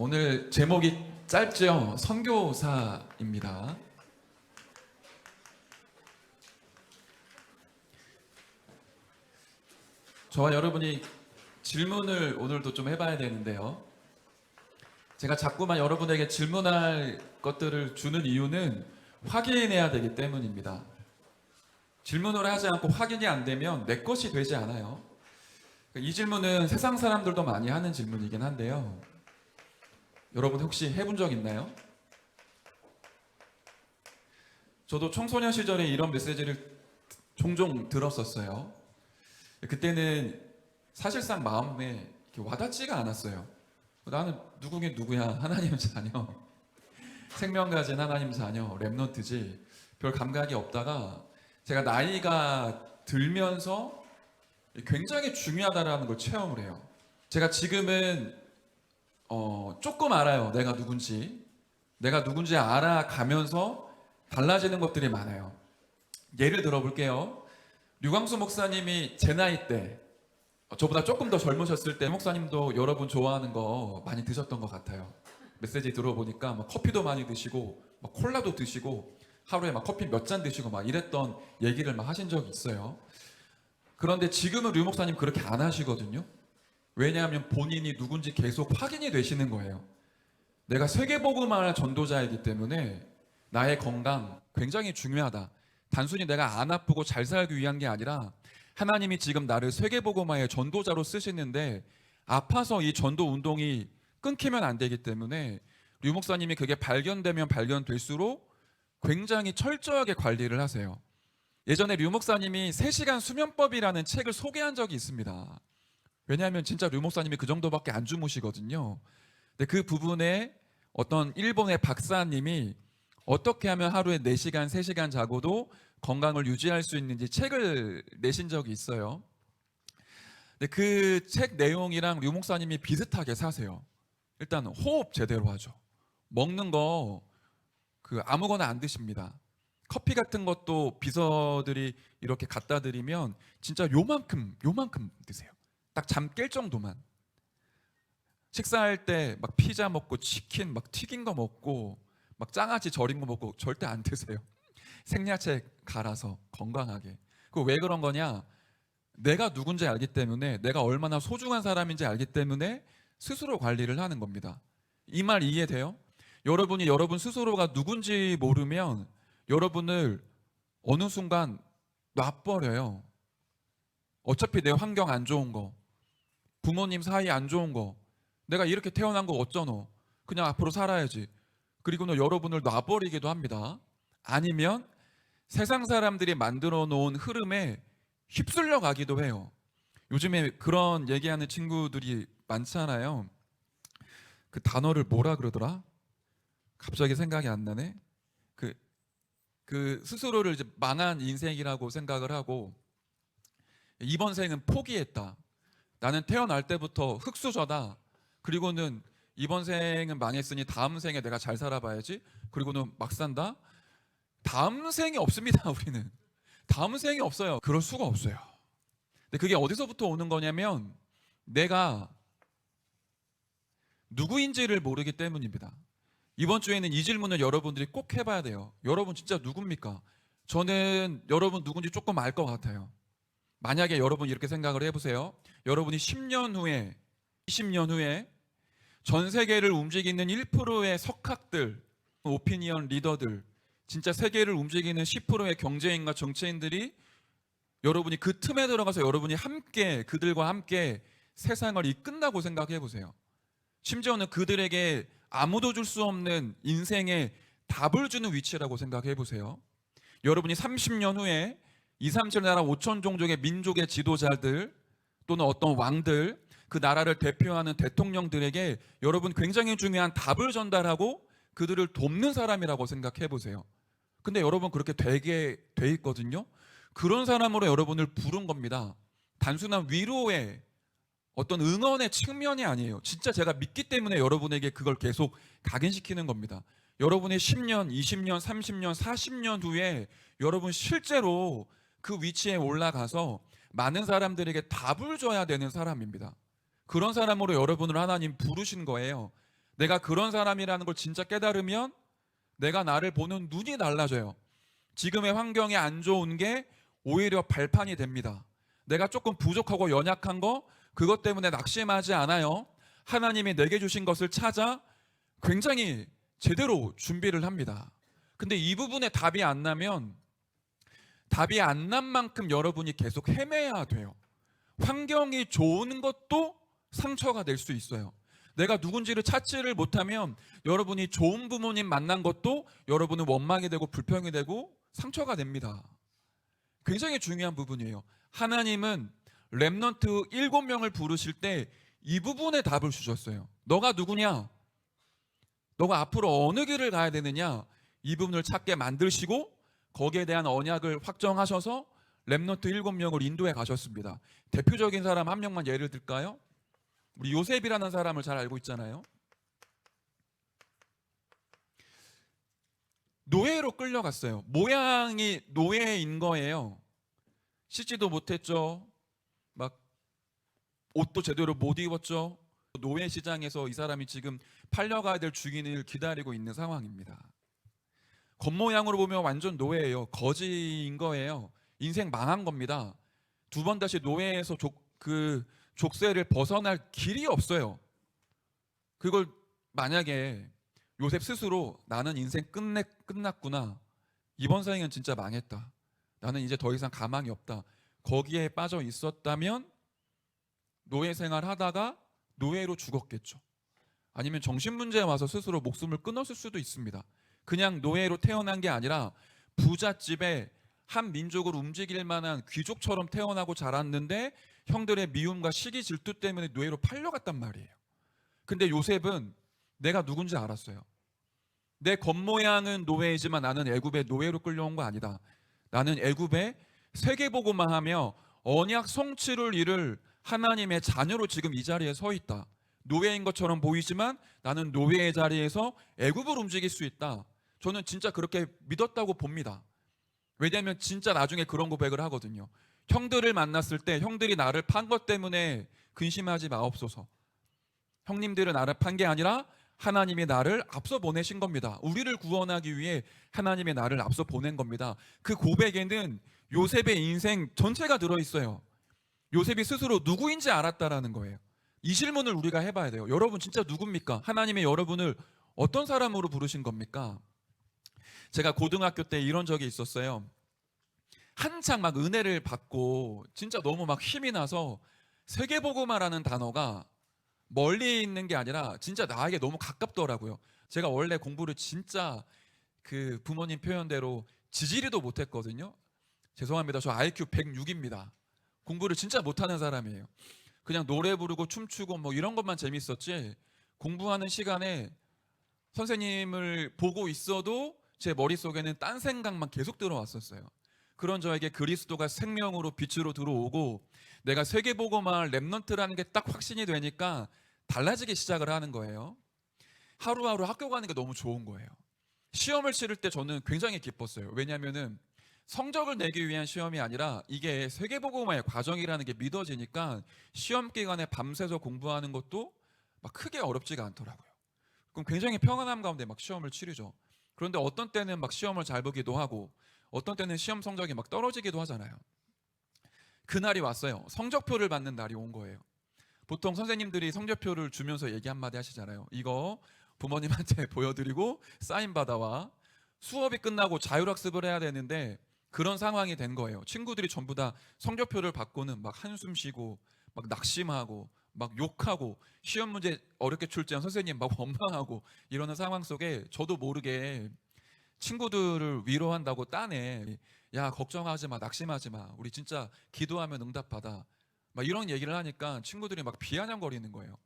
오늘 제목이 짧죠? 선교사입니다. 저와 여러분이 질문을 오늘도 좀 해봐야 되는데요. 제가 자꾸만 여러분에게 질문할 것들을 주는 이유는 확인해야 되기 때문입니다. 질문을 하지 않고 확인이 안 되면 내 것이 되지 않아요. 이 질문은 세상 사람들도 많이 하는 질문이긴 한데요. 여러분 혹시 해본 적 있나요? 저도 청소년 시절에 이런 메시지를 종종 들었었어요. 그때는 사실상 마음에 이렇게 와닿지가 않았어요. 나는 누구긴 누구야. 하나님 자녀. 생명 가진 하나님 자녀. 랩넌트지. 별 감각이 없다가 제가 나이가 들면서 굉장히 중요하다는 걸 체험을 해요. 제가 지금은 조금 알아요. 내가 누군지 알아가면서 달라지는 것들이 많아요. 예를 들어볼게요. 류광수 목사님이 제 나이 때, 저보다 조금 더 젊으셨을 때 목사님도 여러분 좋아하는 거 많이 드셨던 것 같아요. 메시지 들어보니까 막 커피도 많이 드시고 막 콜라도 드시고 하루에 막 커피 몇 잔 드시고 막 이랬던 얘기를 막 하신 적이 있어요. 그런데 지금은 류 목사님 그렇게 안 하시거든요. 왜냐하면 본인이 누군지 계속 확인이 되시는 거예요. 내가 세계복음화의 전도자이기 때문에 나의 건강 굉장히 중요하다. 단순히 내가 안 아프고 잘 살기 위한 게 아니라 하나님이 지금 나를 세계복음화의 전도자로 쓰시는데 아파서 이 전도 운동이 끊기면 안 되기 때문에 류 목사님이 그게 발견되면 발견될수록 굉장히 철저하게 관리를 하세요. 예전에 류 목사님이 3시간 수면법이라는 책을 소개한 적이 있습니다. 왜냐하면 진짜 류 목사님이 그 정도밖에 안 주무시거든요. 근데 그 부분에 어떤 일본의 박사님이 어떻게 하면 하루에 4시간, 3시간 자고도 건강을 유지할 수 있는지 책을 내신 적이 있어요. 근데 그 책 내용이랑 류 목사님이 비슷하게 사세요. 일단 호흡 제대로 하죠. 먹는 거 아무거나 안 드십니다. 커피 같은 것도 비서들이 이렇게 갖다 드리면 진짜 요만큼 드세요. 딱 잠 깰 정도만. 식사할 때 막 피자 먹고 치킨 막 튀긴 거 먹고 막 장아찌 절인 거 먹고 절대 안 드세요. 생야채 갈아서 건강하게. 그 왜 그런 거냐? 내가 누군지 알기 때문에, 내가 얼마나 소중한 사람인지 알기 때문에 스스로 관리를 하는 겁니다. 이 말 이해돼요? 여러분이 여러분 스스로가 누군지 모르면 여러분을 어느 순간 놔버려요. 어차피 내 환경 안 좋은 거, 부모님 사이 안 좋은 거, 내가 이렇게 태어난 거 어쩌노? 그냥 앞으로 살아야지. 그리고는 여러분을 놔버리기도 합니다. 아니면 세상 사람들이 만들어 놓은 흐름에 휩쓸려 가기도 해요. 요즘에 그런 얘기하는 친구들이 많잖아요. 그 단어를 뭐라 그러더라? 갑자기 생각이 안 나네. 그 스스로를 이제 망한 인생이라고 생각을 하고 이번 생은 포기했다. 나는 태어날 때부터 흙수저다. 그리고는 이번 생은 망했으니 다음 생에 내가 잘 살아봐야지. 그리고는 막 산다. 다음 생이 없습니다. 우리는 다음 생이 없어요. 그럴 수가 없어요. 근데 그게 어디서부터 오는 거냐면 내가 누구인지를 모르기 때문입니다. 이번 주에는 이 질문을 여러분들이 꼭 해봐야 돼요. 여러분 진짜 누굽니까? 저는 여러분 누군지 조금 알 것 같아요. 만약에 여러분 이렇게 생각을 해보세요. 여러분이 10년 후에 20년 후에 전 세계를 움직이는 1%의 석학들, 오피니언 리더들, 진짜 세계를 움직이는 10%의 경제인과 정치인들이 여러분이 그 틈에 들어가서 여러분이 함께 그들과 함께 세상을 이끈다고 생각해 보세요. 심지어는 그들에게 아무도 줄 수 없는 인생의 답을 주는 위치라고 생각해 보세요. 여러분이 30년 후에 2, 3, 7 나라 5천 종족의 민족의 지도자들 또는 어떤 왕들, 그 나라를 대표하는 대통령들에게 여러분 굉장히 중요한 답을 전달하고 그들을 돕는 사람이라고 생각해 보세요. 근데 여러분 그렇게 되게 돼 있거든요. 그런 사람으로 여러분을 부른 겁니다. 단순한 위로의 어떤 응원의 측면이 아니에요. 진짜 제가 믿기 때문에 여러분에게 그걸 계속 각인시키는 겁니다. 여러분의 10년, 20년, 30년, 40년 후에 여러분 실제로 그 위치에 올라가서 많은 사람들에게 답을 줘야 되는 사람입니다. 그런 사람으로 여러분을 하나님 부르신 거예요. 내가 그런 사람이라는 걸 진짜 깨달으면 내가 나를 보는 눈이 달라져요. 지금의 환경이 안 좋은 게 오히려 발판이 됩니다. 내가 조금 부족하고 연약한 거, 그것 때문에 낙심하지 않아요. 하나님이 내게 주신 것을 찾아 굉장히 제대로 준비를 합니다. 근데 이 부분에 답이 안 나면, 답이 안 난 만큼 여러분이 계속 헤매야 돼요. 환경이 좋은 것도 상처가 될 수 있어요. 내가 누군지를 찾지를 못하면 여러분이 좋은 부모님 만난 것도 여러분은 원망이 되고 불평이 되고 상처가 됩니다. 굉장히 중요한 부분이에요. 하나님은 렘넌트 7명을 부르실 때 이 부분에 답을 주셨어요. 너가 누구냐? 너가 앞으로 어느 길을 가야 되느냐? 이 부분을 찾게 만드시고 거기에 대한 언약을 확정하셔서 렘넌트 7명을 인도해 가셨습니다. 대표적인 사람 한 명만 예를 들까요? 우리 요셉이라는 사람을 잘 알고 있잖아요. 노예로 끌려갔어요. 모양이 노예인 거예요. 씻지도 못했죠. 막 옷도 제대로 못 입었죠. 노예 시장에서 이 사람이 지금 팔려가야 될 주인을 기다리고 있는 상황입니다. 겉모양으로 보면 완전 노예예요. 거지인 거예요. 인생 망한 겁니다. 두 번 다시 노예에서 족쇄를 벗어날 길이 없어요. 그걸 만약에 요셉 스스로 나는 인생 끝났구나. 이번 생은 진짜 망했다. 나는 이제 더 이상 가망이 없다. 거기에 빠져 있었다면 노예 생활 하다가 노예로 죽었겠죠. 아니면 정신문제에 와서 스스로 목숨을 끊었을 수도 있습니다. 그냥 노예로 태어난 게 아니라 부잣집에 한 민족을 움직일 만한 귀족처럼 태어나고 자랐는데 형들의 미움과 시기 질투 때문에 노예로 팔려갔단 말이에요. 근데 요셉은 내가 누군지 알았어요. 내 겉모양은 노예이지만 나는 애굽의 노예로 끌려온 거 아니다. 나는 애굽의 세계보고만 하며 언약 성취를 이룰 하나님의 자녀로 지금 이 자리에 서 있다. 노예인 것처럼 보이지만 나는 노예의 자리에서 애굽을 움직일 수 있다. 저는 진짜 그렇게 믿었다고 봅니다. 왜냐하면 진짜 나중에 그런 고백을 하거든요. 형들을 만났을 때 형들이 나를 판 것 때문에 근심하지 마옵소서. 형님들은 나를 판 게 아니라 하나님이 나를 앞서 보내신 겁니다. 우리를 구원하기 위해 하나님이 나를 앞서 보낸 겁니다. 그 고백에는 요셉의 인생 전체가 들어있어요. 요셉이 스스로 누구인지 알았다라는 거예요. 이 질문을 우리가 해봐야 돼요. 여러분 진짜 누굽니까? 하나님의 여러분을 어떤 사람으로 부르신 겁니까? 제가 고등학교 때 이런 적이 있었어요. 한창 막 은혜를 받고 진짜 너무 막 힘이 나서 세계복음화라는 단어가 멀리 있는 게 아니라 진짜 나에게 너무 가깝더라고요. 제가 원래 공부를 진짜 그 부모님 표현대로 지지리도 못했거든요. 죄송합니다. 저 IQ 106입니다. 공부를 진짜 못하는 사람이에요. 그냥 노래 부르고 춤추고 뭐 이런 것만 재밌었지 공부하는 시간에 선생님을 보고 있어도 제 머릿속에는 딴 생각만 계속 들어왔었어요. 그런 저에게 그리스도가 생명으로 빛으로 들어오고 내가 세계복음화 렘넌트라는 게 딱 확신이 되니까 달라지기 시작을 하는 거예요. 하루하루 학교 가는 게 너무 좋은 거예요. 시험을 치를 때 저는 굉장히 기뻤어요. 왜냐하면은 성적을 내기 위한 시험이 아니라 이게 세계복음화의 과정이라는 게 믿어지니까 시험 기간에 밤새서 공부하는 것도 막 크게 어렵지가 않더라고요. 그럼 굉장히 평안함 가운데 막 시험을 치르죠. 그런데 어떤 때는 막 시험을 잘 보기도 하고 어떤 때는 시험 성적이 막 떨어지기도 하잖아요. 그날이 왔어요. 성적표를 받는 날이 온 거예요. 보통 선생님들이 성적표를 주면서 얘기 한마디 하시잖아요. 이거 부모님한테 보여드리고 사인 받아와. 수업이 끝나고 자율학습을 해야 되는데 그런 상황이 된 거예요. 친구들이 전부 다 성적표를 받고는 막 한숨 쉬고 막 낙심하고 막 욕하고 시험 문제 어렵게 출제한 선생님 막 원망하고 이러는 상황 속에 저도 모르게 친구들을 위로한다고 딴에 야 걱정하지 마, 낙심하지 마, 우리 진짜 기도하면 응답받아 막 이런 얘기를 하니까 친구들이 막 비아냥거리는 거예요.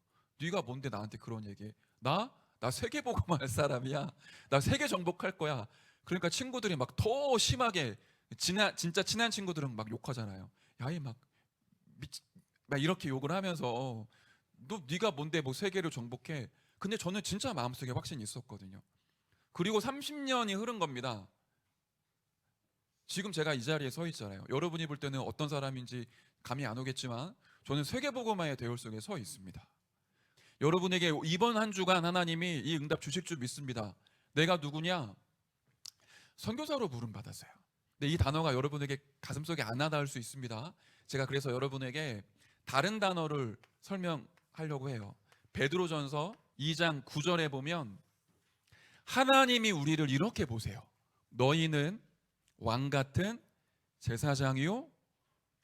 네가 뭔데 나한테 그런 얘기해? 나 세계 복음할 사람이야. 나 세계 정복할 거야. 그러니까 친구들이 막 더 심하게 진짜 친한 친구들은 막 욕하잖아요. 야이 막 이렇게 욕을 하면서 네가 뭔데 뭐 세계를 정복해. 근데 저는 진짜 마음속에 확신이 있었거든요. 그리고 30년이 흐른 겁니다. 지금 제가 이 자리에 서 있잖아요. 여러분이 볼 때는 어떤 사람인지 감이 안 오겠지만 저는 세계복음화의 대열 속에 서 있습니다. 여러분에게 이번 한 주간 하나님이 이 응답 주실 줄 믿습니다. 내가 누구냐? 선교사로 부름 받았어요. 근데 이 단어가 여러분에게 가슴속에 안 와닿을 수 있습니다. 제가 그래서 여러분에게 다른 단어를 설명하려고 해요. 베드로전서 2장 9절에 보면 하나님이 우리를 이렇게 보세요. 너희는 왕 같은 제사장이요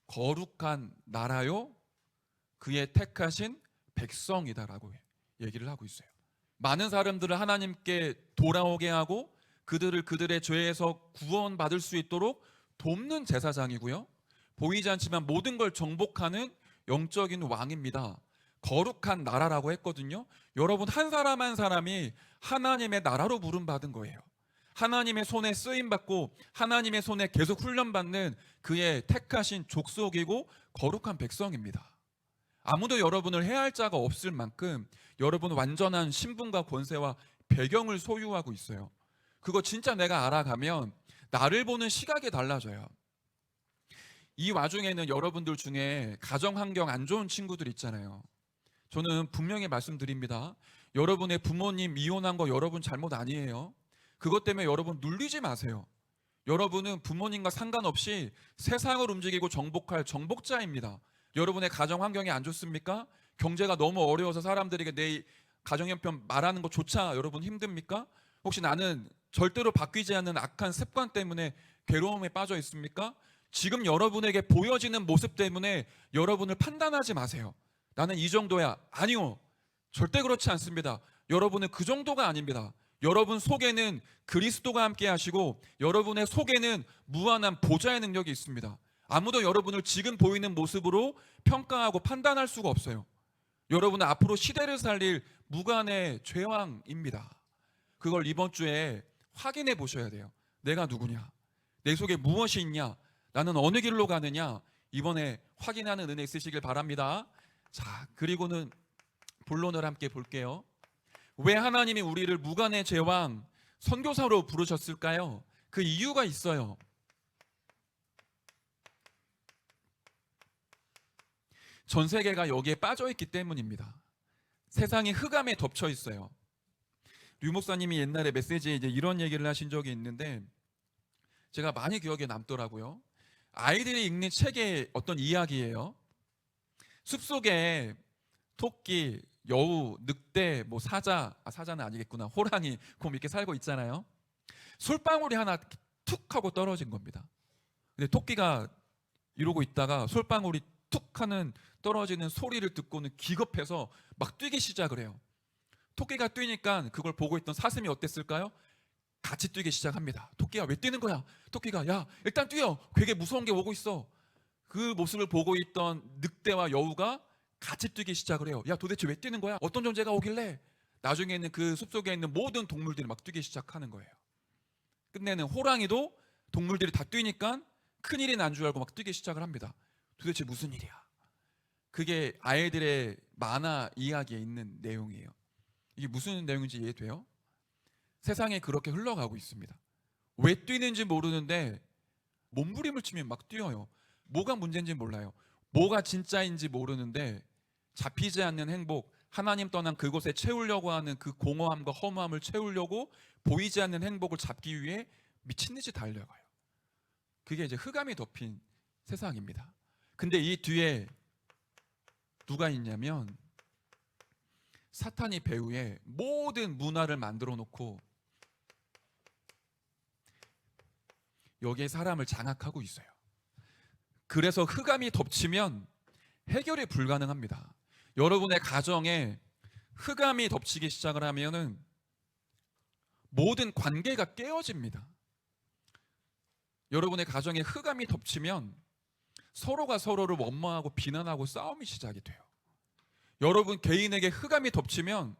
거룩한 나라요 그의 택하신 백성이다라고 얘기를 하고 있어요. 많은 사람들을 하나님께 돌아오게 하고 그들을 그들의 죄에서 구원받을 수 있도록 돕는 제사장이고요, 보이지 않지만 모든 걸 정복하는 영적인 왕입니다. 거룩한 나라라고 했거든요. 여러분, 한 사람 한 사람이 하나님의 나라로 부름받은 거예요. 하나님의 손에 쓰임받고 하나님의 손에 계속 훈련받는 그의 택하신 족속이고 거룩한 백성입니다. 아무도 여러분을 해할 자가 없을 만큼 여러분 완전한 신분과 권세와 배경을 소유하고 있어요. 그거 진짜 내가 알아가면 나를 보는 시각이 달라져요. 이 와중에는 여러분들 중에 가정 환경 안 좋은 친구들 있잖아요. 저는 분명히 말씀드립니다. 여러분의 부모님 이혼한 거 여러분 잘못 아니에요. 그것 때문에 여러분 눌리지 마세요. 여러분은 부모님과 상관없이 세상을 움직이고 정복할 정복자입니다. 여러분의 가정 환경이 안 좋습니까? 경제가 너무 어려워서 사람들에게 내 가정 형편 말하는 것조차 여러분 힘듭니까? 혹시 나는 절대로 바뀌지 않는 악한 습관 때문에 괴로움에 빠져 있습니까? 지금 여러분에게 보여지는 모습 때문에 여러분을 판단하지 마세요. 나는 이 정도야. 아니요. 절대 그렇지 않습니다. 여러분은 그 정도가 아닙니다. 여러분 속에는 그리스도가 함께 하시고 여러분의 속에는 무한한 보좌의 능력이 있습니다. 아무도 여러분을 지금 보이는 모습으로 평가하고 판단할 수가 없어요. 여러분은 앞으로 시대를 살릴 무관의 죄왕입니다. 그걸 이번 주에 확인해 보셔야 돼요. 내가 누구냐? 내 속에 무엇이 있냐? 나는 어느 길로 가느냐? 이번에 확인하는 은혜 있으시길 바랍니다. 자, 그리고는 본론을 함께 볼게요. 왜 하나님이 우리를 무관의 제왕, 선교사로 부르셨을까요? 그 이유가 있어요. 전 세계가 여기에 빠져 있기 때문입니다. 세상이 흑암에 덮쳐 있어요. 류 목사님이 옛날에 메시지에 이제 이런 얘기를 하신 적이 있는데 제가 많이 기억에 남더라고요. 아이들이 읽는 책의 어떤 이야기예요. 숲속에 토끼, 여우, 늑대, 뭐 사자는 아니겠구나, 호랑이, 곰 이렇게 살고 있잖아요. 솔방울이 하나 툭 하고 떨어진 겁니다. 근데 토끼가 이러고 있다가 솔방울이 툭 하는 떨어지는 소리를 듣고는 기겁해서 막 뛰기 시작을 해요. 토끼가 뛰니까 그걸 보고 있던 사슴이 어땠을까요? 같이 뛰기 시작합니다. 토끼야, 왜 뛰는 거야? 토끼가, 야, 일단 뛰어. 되게 무서운 게 오고 있어. 그 모습을 보고 있던 늑대와 여우가 같이 뛰기 시작을 해요. 야, 도대체 왜 뛰는 거야? 어떤 존재가 오길래? 나중에는 그 숲속에 있는 모든 동물들이 막 뛰기 시작하는 거예요. 끝내는 호랑이도 동물들이 다 뛰니까 큰일이 난 줄 알고 막 뛰기 시작을 합니다. 도대체 무슨 일이야? 그게 아이들의 만화 이야기에 있는 내용이에요. 이게 무슨 내용인지 이해돼요? 세상에 그렇게 흘러가고 있습니다. 왜 뛰는지 모르는데 몸부림을 치면 막 뛰어요. 뭐가 문제인지 몰라요. 뭐가 진짜인지 모르는데 잡히지 않는 행복, 하나님 떠난 그곳에 채우려고 하는 그 공허함과 허무함을 채우려고 보이지 않는 행복을 잡기 위해 미친 듯이 달려가요. 그게 이제 흑암이 덮인 세상입니다. 근데 이 뒤에 누가 있냐면 사탄이 배후에 모든 문화를 만들어 놓고 여기에 사람을 장악하고 있어요. 그래서 흑암이 덮치면 해결이 불가능합니다. 여러분의 가정에 흑암이 덮치기 시작을 하면은 모든 관계가 깨어집니다. 여러분의 가정에 흑암이 덮치면 서로가 서로를 원망하고 비난하고 싸움이 시작이 돼요. 여러분 개인에게 흑암이 덮치면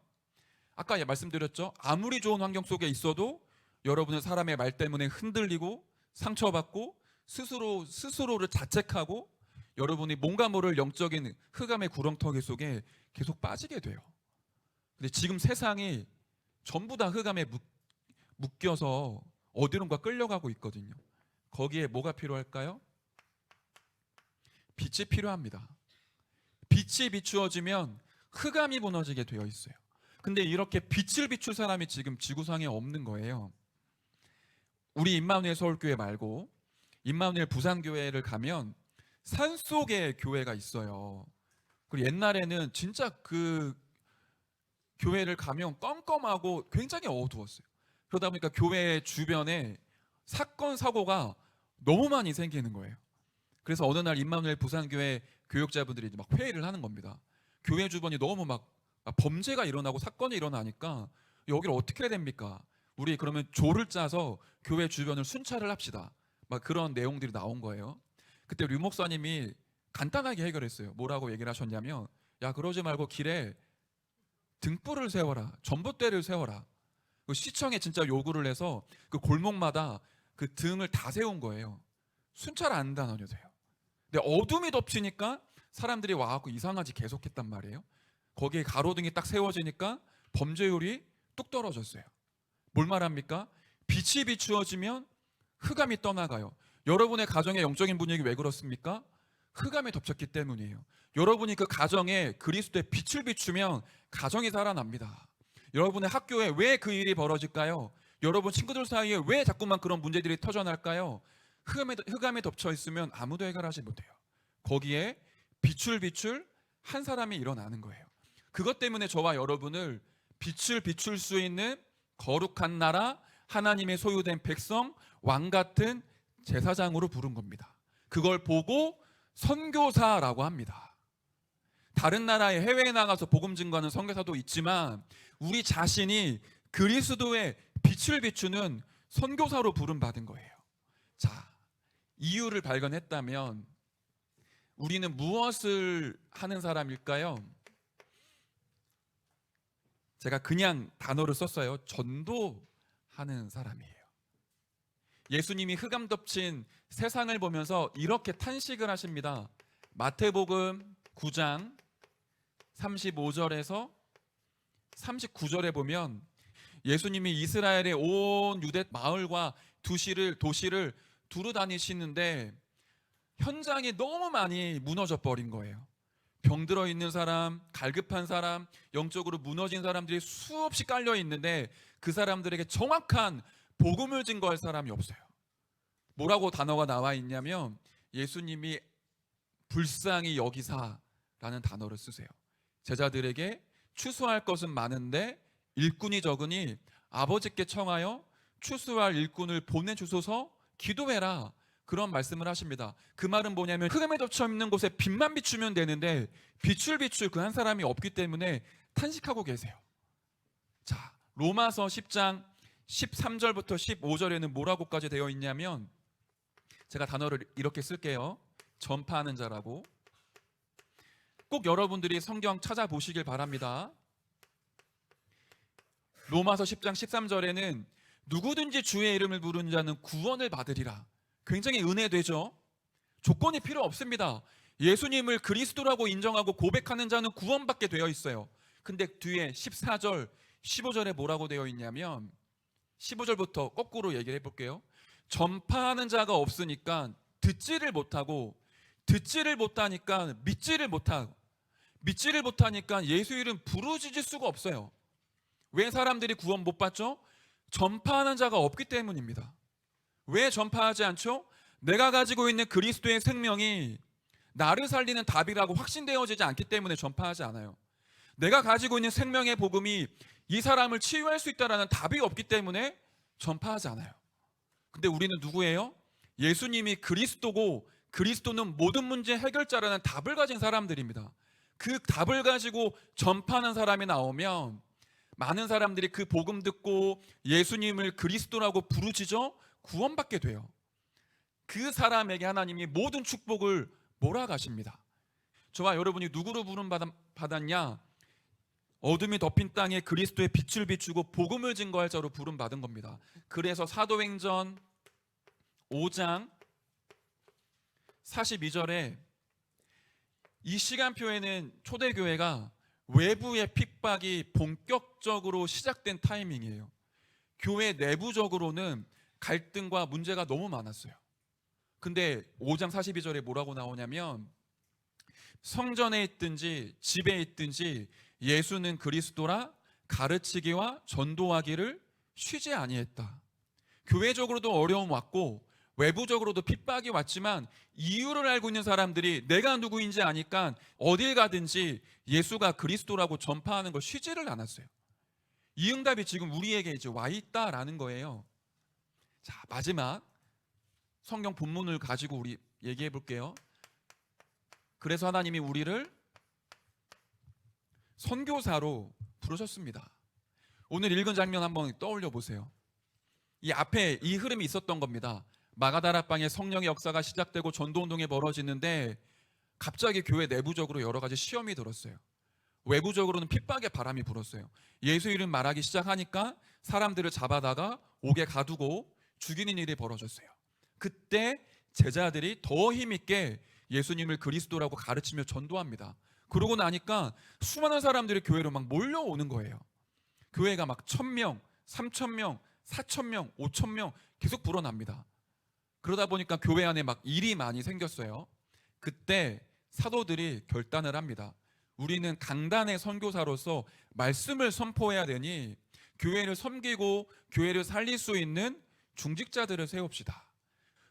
아까 말씀드렸죠. 아무리 좋은 환경 속에 있어도 여러분은 사람의 말 때문에 흔들리고 상처받고 스스로를 자책하고 여러분이 뭔가 모를 영적인 흑암의 구렁텅이 속에 계속 빠지게 돼요. 근데 지금 세상이 전부 다 흑암에 묶여서 어디론가 끌려가고 있거든요. 거기에 뭐가 필요할까요? 빛이 필요합니다. 빛이 비추어지면 흑암이 무너지게 되어 있어요. 근데 이렇게 빛을 비출 사람이 지금 지구상에 없는 거예요. 우리 임마누엘 서울교회 말고 임마누엘 부산교회를 가면 산속에 교회가 있어요. 그리고 옛날에는 진짜 그 교회를 가면 껌껌하고 굉장히 어두웠어요. 그러다 보니까 교회 주변에 사건 사고가 너무 많이 생기는 거예요. 그래서 어느 날 임마누엘 부산교회 교육자분들이 막 회의를 하는 겁니다. 교회 주변이 너무 막 범죄가 일어나고 사건이 일어나니까 여기를 어떻게 해야 됩니까? 우리 그러면 조를 짜서 교회 주변을 순찰을 합시다. 막 그런 내용들이 나온 거예요. 그때 류 목사님이 간단하게 해결했어요. 뭐라고 얘기를 하셨냐면, 야, 그러지 말고 길에 등불을 세워라, 전봇대를 세워라. 그 시청에 진짜 요구를 해서 그 골목마다 그 등을 다 세운 거예요. 순찰 안 다녀도 돼요. 근데 어둠이 덮치니까 사람들이 와갖고 이상하지 계속했단 말이에요. 거기에 가로등이 딱 세워지니까 범죄율이 뚝 떨어졌어요. 뭘 말합니까? 빛이 비추어지면 흑암이 떠나가요. 여러분의 가정의 영적인 분위기 왜 그렇습니까? 흑암에 덮쳤기 때문이에요. 여러분이 그 가정에 그리스도의 빛을 비추면 가정이 살아납니다. 여러분의 학교에 왜 그 일이 벌어질까요? 여러분 친구들 사이에 왜 자꾸만 그런 문제들이 터져날까요? 흑암에 덮쳐 있으면 아무도 해결하지 못해요. 거기에 빛을 비출 한 사람이 일어나는 거예요. 그것 때문에 저와 여러분을 빛을 비출 수 있는 거룩한 나라, 하나님의 소유된 백성, 왕 같은 제사장으로 부른 겁니다. 그걸 보고 선교사라고 합니다. 다른 나라에 해외에 나가서 복음 증거하는 선교사도 있지만 우리 자신이 그리스도의 빛을 비추는 선교사로 부름받은 거예요. 자, 이유를 발견했다면 우리는 무엇을 하는 사람일까요? 제가 그냥 단어를 썼어요. 전도하는 사람이에요. 예수님이 흑암 덮친 세상을 보면서 이렇게 탄식을 하십니다. 마태복음 9장 35절에서 39절에 보면 예수님이 이스라엘의 온 유대 마을과 도시를 두루 다니시는데 현장이 너무 많이 무너져 버린 거예요. 병들어 있는 사람, 갈급한 사람, 영적으로 무너진 사람들이 수없이 깔려 있는데 그 사람들에게 정확한 복음을 증거할 사람이 없어요. 뭐라고 단어가 나와 있냐면 예수님이 불쌍히 여기사라는 단어를 쓰세요. 제자들에게 추수할 것은 많은데 일꾼이 적으니 아버지께 청하여 추수할 일꾼을 보내주소서 기도해라. 그런 말씀을 하십니다. 그 말은 뭐냐면 흑암에 덮쳐 있는 곳에 빛만 비추면 되는데 빛을 비출 그 한 사람이 없기 때문에 탄식하고 계세요. 자, 로마서 10장 13절부터 15절에는 뭐라고까지 되어 있냐면 제가 단어를 이렇게 쓸게요. 전파하는 자라고. 꼭 여러분들이 성경 찾아보시길 바랍니다. 로마서 10장 13절에는 누구든지 주의 이름을 부르는 자는 구원을 받으리라. 굉장히 은혜되죠. 조건이 필요 없습니다. 예수님을 그리스도라고 인정하고 고백하는 자는 구원받게 되어 있어요. 근데 뒤에 14절 15절에 뭐라고 되어 있냐면 15절부터 거꾸로 얘기를 해볼게요. 전파하는 자가 없으니까 듣지를 못하고 듣지를 못하니까 믿지를 못하고 믿지를 못하니까 예수 이름 부르짖을 수가 없어요. 왜 사람들이 구원 못 받죠? 전파하는 자가 없기 때문입니다. 왜 전파하지 않죠? 내가 가지고 있는 그리스도의 생명이 나를 살리는 답이라고 확신되어지지 않기 때문에 전파하지 않아요. 내가 가지고 있는 생명의 복음이 이 사람을 치유할 수 있다는 답이 없기 때문에 전파하지 않아요. 근데 우리는 누구예요? 예수님이 그리스도고 그리스도는 모든 문제 해결자라는 답을 가진 사람들입니다. 그 답을 가지고 전파하는 사람이 나오면 많은 사람들이 그 복음 듣고 예수님을 그리스도라고 부르짖어 구원받게 돼요. 그 사람에게 하나님이 모든 축복을 몰아가십니다. 저와 여러분이 누구로 부름받았냐? 어둠이 덮인 땅에 그리스도의 빛을 비추고 복음을 증거할 자로 부름받은 겁니다. 그래서 사도행전 5장 42절에 이 시간표에는 초대교회가 외부의 핍박이 본격적으로 시작된 타이밍이에요. 교회 내부적으로는 갈등과 문제가 너무 많았어요. 근데 5장 42절에 뭐라고 나오냐면 성전에 있든지 집에 있든지 예수는 그리스도라 가르치기와 전도하기를 쉬지 아니했다. 교회적으로도 어려움 왔고 외부적으로도 핍박이 왔지만 이유를 알고 있는 사람들이 내가 누구인지 아니까 어딜 가든지 예수가 그리스도라고 전파하는 걸 쉬지를 않았어요. 이 응답이 지금 우리에게 이제 와 있다라는 거예요. 자, 마지막 성경 본문을 가지고 우리 얘기해 볼게요. 그래서 하나님이 우리를 선교사로 부르셨습니다. 오늘 읽은 장면 한번 떠올려 보세요. 이 앞에 이 흐름이 있었던 겁니다. 마가다락방에 성령의 역사가 시작되고 전도운동이 벌어지는데 갑자기 교회 내부적으로 여러 가지 시험이 들었어요. 외부적으로는 핍박의 바람이 불었어요. 예수 이름 말하기 시작하니까 사람들을 잡아다가 옥에 가두고 죽이는 일이 벌어졌어요. 그때 제자들이 더 힘있게 예수님을 그리스도라고 가르치며 전도합니다. 그러고 나니까 수많은 사람들이 교회로 막 몰려오는 거예요. 교회가 막 1,000명, 3,000명, 4,000명, 5,000명 계속 불어납니다. 그러다 보니까 교회 안에 막 일이 많이 생겼어요. 그때 사도들이 결단을 합니다. 우리는 강단의 선교사로서 말씀을 선포해야 되니 교회를 섬기고 교회를 살릴 수 있는 중직자들을 세웁시다.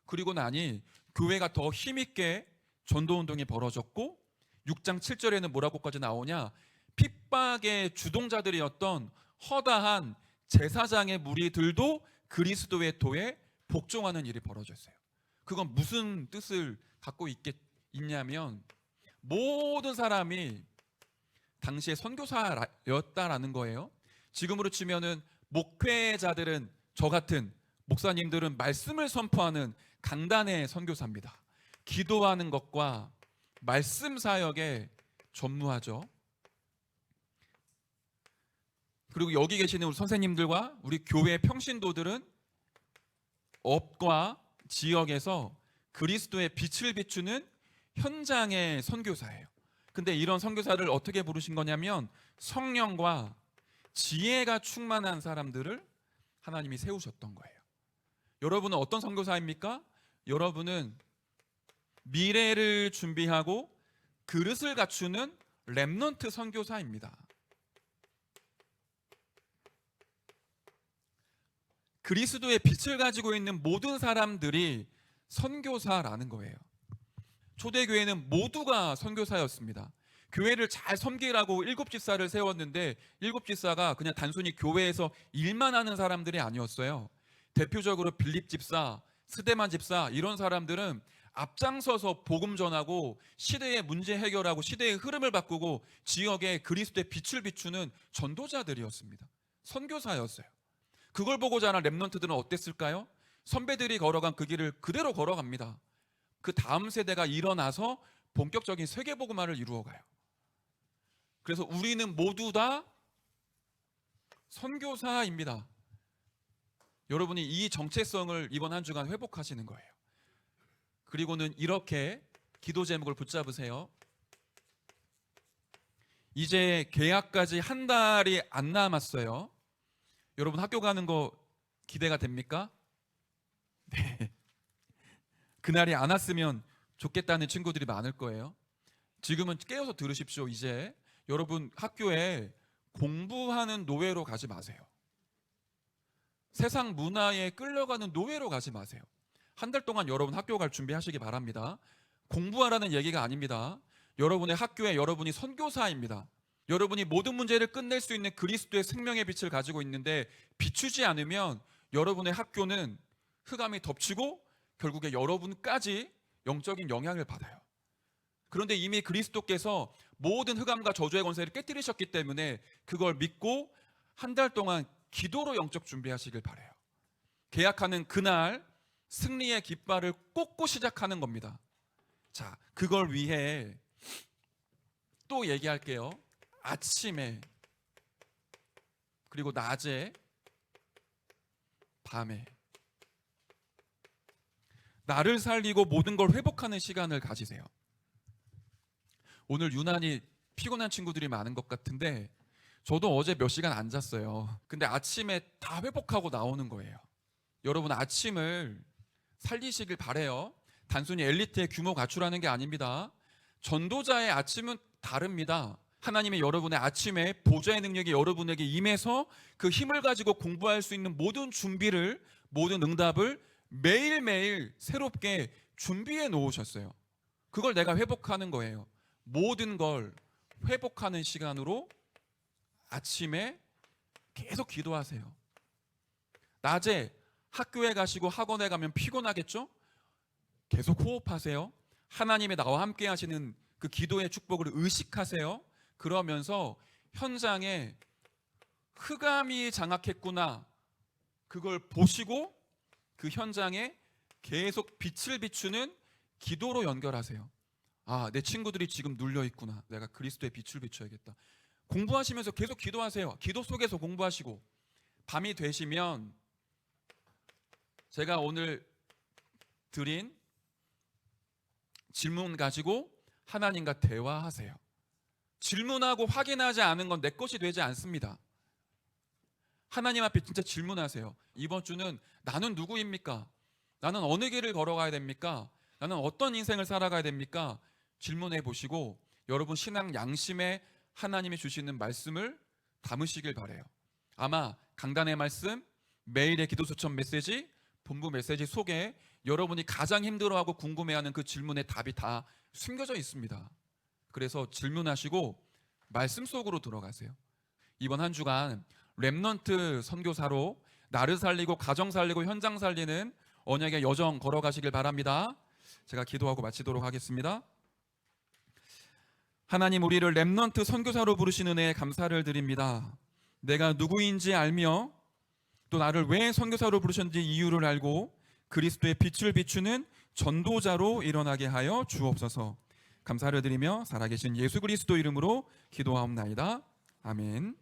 그리고 나니 교회가 더 힘있게 전도운동이 벌어졌고 6장 7절에는 뭐라고까지 나오냐, 핍박의 주동자들이었던 허다한 제사장의 무리들도 그리스도의 도에 복종하는 일이 벌어졌어요. 그건 무슨 뜻을 갖고 있냐면 모든 사람이 당시에 선교사였다라는 거예요. 지금으로 치면은 목회자들은, 저 같은 목사님들은 말씀을 선포하는 강단의 선교사입니다. 기도하는 것과 말씀 사역에 전무하죠. 그리고 여기 계시는 우리 선생님들과 우리 교회 평신도들은 업과 지역에서 그리스도의 빛을 비추는 현장의 선교사예요. 근데 이런 선교사를 어떻게 부르신 거냐면 성령과 지혜가 충만한 사람들을 하나님이 세우셨던 거예요. 여러분은 어떤 선교사입니까? 여러분은 미래를 준비하고 그릇을 갖추는 렘넌트 선교사입니다. 그리스도의 빛을 가지고 있는 모든 사람들이 선교사라는 거예요. 초대교회는 모두가 선교사였습니다. 교회를 잘 섬기라고 7집사를 세웠는데 7집사가 그냥 단순히 교회에서 일만 하는 사람들이 아니었어요. 대표적으로 빌립 집사, 스데만 집사, 이런 사람들은 앞장서서 복음 전하고 시대의 문제 해결하고 시대의 흐름을 바꾸고 지역에 그리스도의 빛을 비추는 전도자들이었습니다. 선교사였어요. 그걸 보고 자란 렘넌트들은 어땠을까요? 선배들이 걸어간 그 길을 그대로 걸어갑니다. 그 다음 세대가 일어나서 본격적인 세계복음화를 이루어가요. 그래서 우리는 모두 다 선교사입니다. 여러분이 이 정체성을 이번 한 주간 회복하시는 거예요. 그리고는 이렇게 기도 제목을 붙잡으세요. 이제 개학까지 한 달이 안 남았어요. 여러분 학교 가는 거 기대가 됩니까? 네. 그날이 안 왔으면 좋겠다는 친구들이 많을 거예요. 지금은 깨어서 들으십시오. 이제 여러분 학교에 공부하는 노예로 가지 마세요. 세상 문화에 끌려가는 노예로 가지 마세요. 한 달 동안 여러분 학교 갈 준비하시기 바랍니다. 공부하라는 얘기가 아닙니다. 여러분의 학교에 여러분이 선교사입니다. 여러분이 모든 문제를 끝낼 수 있는 그리스도의 생명의 빛을 가지고 있는데 비추지 않으면 여러분의 학교는 흑암이 덮치고 결국에 여러분까지 영적인 영향을 받아요. 그런데 이미 그리스도께서 모든 흑암과 저주의 권세를 깨뜨리셨기 때문에 그걸 믿고 한 달 동안 기도로 영적 준비하시길 바라요. 계약하는 그날 승리의 깃발을 꽂고 시작하는 겁니다. 자, 그걸 위해 또 얘기할게요. 아침에, 그리고 낮에, 밤에 나를 살리고 모든 걸 회복하는 시간을 가지세요. 오늘 유난히 피곤한 친구들이 많은 것 같은데 저도 어제 몇 시간 안 잤어요. 근데 아침에 다 회복하고 나오는 거예요. 여러분 아침을 살리시길 바래요. 단순히 엘리트의 규모 갖추라는 게 아닙니다. 전도자의 아침은 다릅니다. 하나님의 여러분의 아침에 보좌의 능력이 여러분에게 임해서 그 힘을 가지고 공부할 수 있는 모든 준비를, 모든 응답을 매일매일 새롭게 준비해 놓으셨어요. 그걸 내가 회복하는 거예요. 모든 걸 회복하는 시간으로 아침에 계속 기도하세요. 낮에 학교에 가시고 학원에 가면 피곤하겠죠? 계속 호흡하세요. 하나님의 나와 함께 하시는 그 기도의 축복을 의식하세요. 그러면서 현장에 흑암이 장악했구나, 그걸 보시고 그 현장에 계속 빛을 비추는 기도로 연결하세요. 아, 내 친구들이 지금 눌려 있구나. 내가 그리스도의 빛을 비춰야겠다. 공부하시면서 계속 기도하세요. 기도 속에서 공부하시고, 밤이 되시면 제가 오늘 드린 질문 가지고 하나님과 대화하세요. 질문하고 확인하지 않은 건 내 것이 되지 않습니다. 하나님 앞에 진짜 질문하세요. 이번 주는 나는 누구입니까? 나는 어느 길을 걸어가야 됩니까? 나는 어떤 인생을 살아가야 됩니까? 질문해 보시고 여러분 신앙 양심에 하나님이 주시는 말씀을 담으시길 바라요. 아마 강단의 말씀, 매일의 기도 수천 메시지, 본부 메시지 속에 여러분이 가장 힘들어하고 궁금해하는 그 질문의 답이 다 숨겨져 있습니다. 그래서 질문하시고 말씀 속으로 들어가세요. 이번 한 주간 렘넌트 선교사로 나를 살리고 가정 살리고 현장 살리는 언약의 여정 걸어가시길 바랍니다. 제가 기도하고 마치도록 하겠습니다. 하나님, 우리를 렘넌트 선교사로 부르시는 은혜에 감사를 드립니다. 내가 누구인지 알며 또 나를 왜 선교사로 부르셨는지 이유를 알고 그리스도의 빛을 비추는 전도자로 일어나게 하여 주옵소서. 감사를 드리며 살아계신 예수 그리스도 이름으로 기도하옵나이다. 아멘.